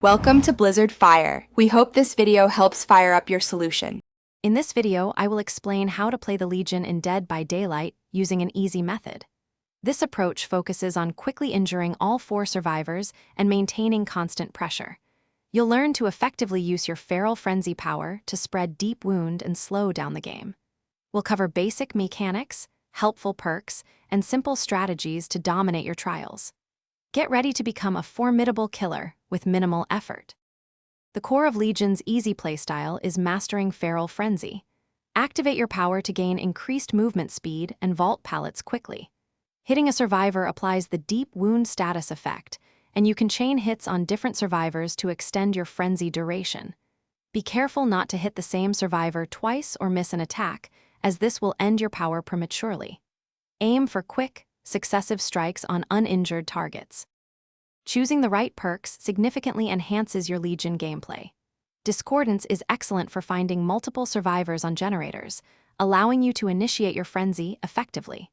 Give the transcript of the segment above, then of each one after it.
Welcome to Blizzard Fire. We hope this video helps fire up your solution. In this video, I will explain how to play the Legion in Dead by Daylight using an easy method. This approach focuses on quickly injuring all 4 survivors and maintaining constant pressure. You'll learn to effectively use your Feral Frenzy power to spread deep wound and slow down the game. We'll cover basic mechanics, helpful perks, and simple strategies to dominate your trials. Get ready to become a formidable killer with minimal effort. The core of Legion's easy playstyle is mastering Feral Frenzy. Activate your power to gain increased movement speed and vault pallets quickly. Hitting a survivor applies the deep wound status effect, and you can chain hits on different survivors to extend your frenzy duration. Be careful not to hit the same survivor twice or miss an attack, as this will end your power prematurely. Aim for quick, successive strikes on uninjured targets. Choosing the right perks significantly enhances your Legion gameplay. Discordance is excellent for finding multiple survivors on generators, allowing you to initiate your frenzy effectively.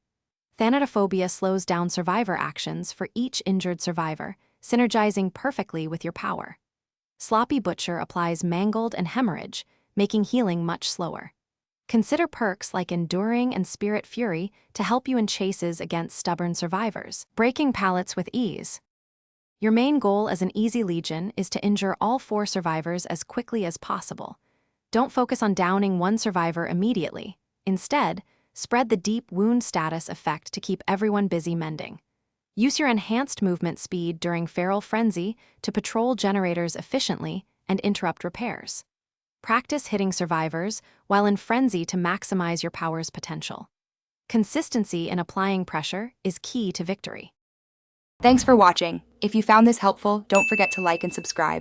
Thanatophobia slows down survivor actions for each injured survivor, synergizing perfectly with your power. Sloppy Butcher applies Mangled and Hemorrhage, making healing much slower. Consider perks like Enduring and Spirit Fury to help you in chases against stubborn survivors, breaking pallets with ease. Your main goal as an easy Legion is to injure all 4 survivors as quickly as possible. Don't focus on downing one survivor immediately. Instead, spread the deep wound status effect to keep everyone busy mending. Use your enhanced movement speed during Feral Frenzy to patrol generators efficiently and interrupt repairs. Practice hitting survivors while in Frenzy to maximize your power's potential. Consistency in applying pressure is key to victory. Thanks for watching. If you found this helpful, don't forget to like and subscribe.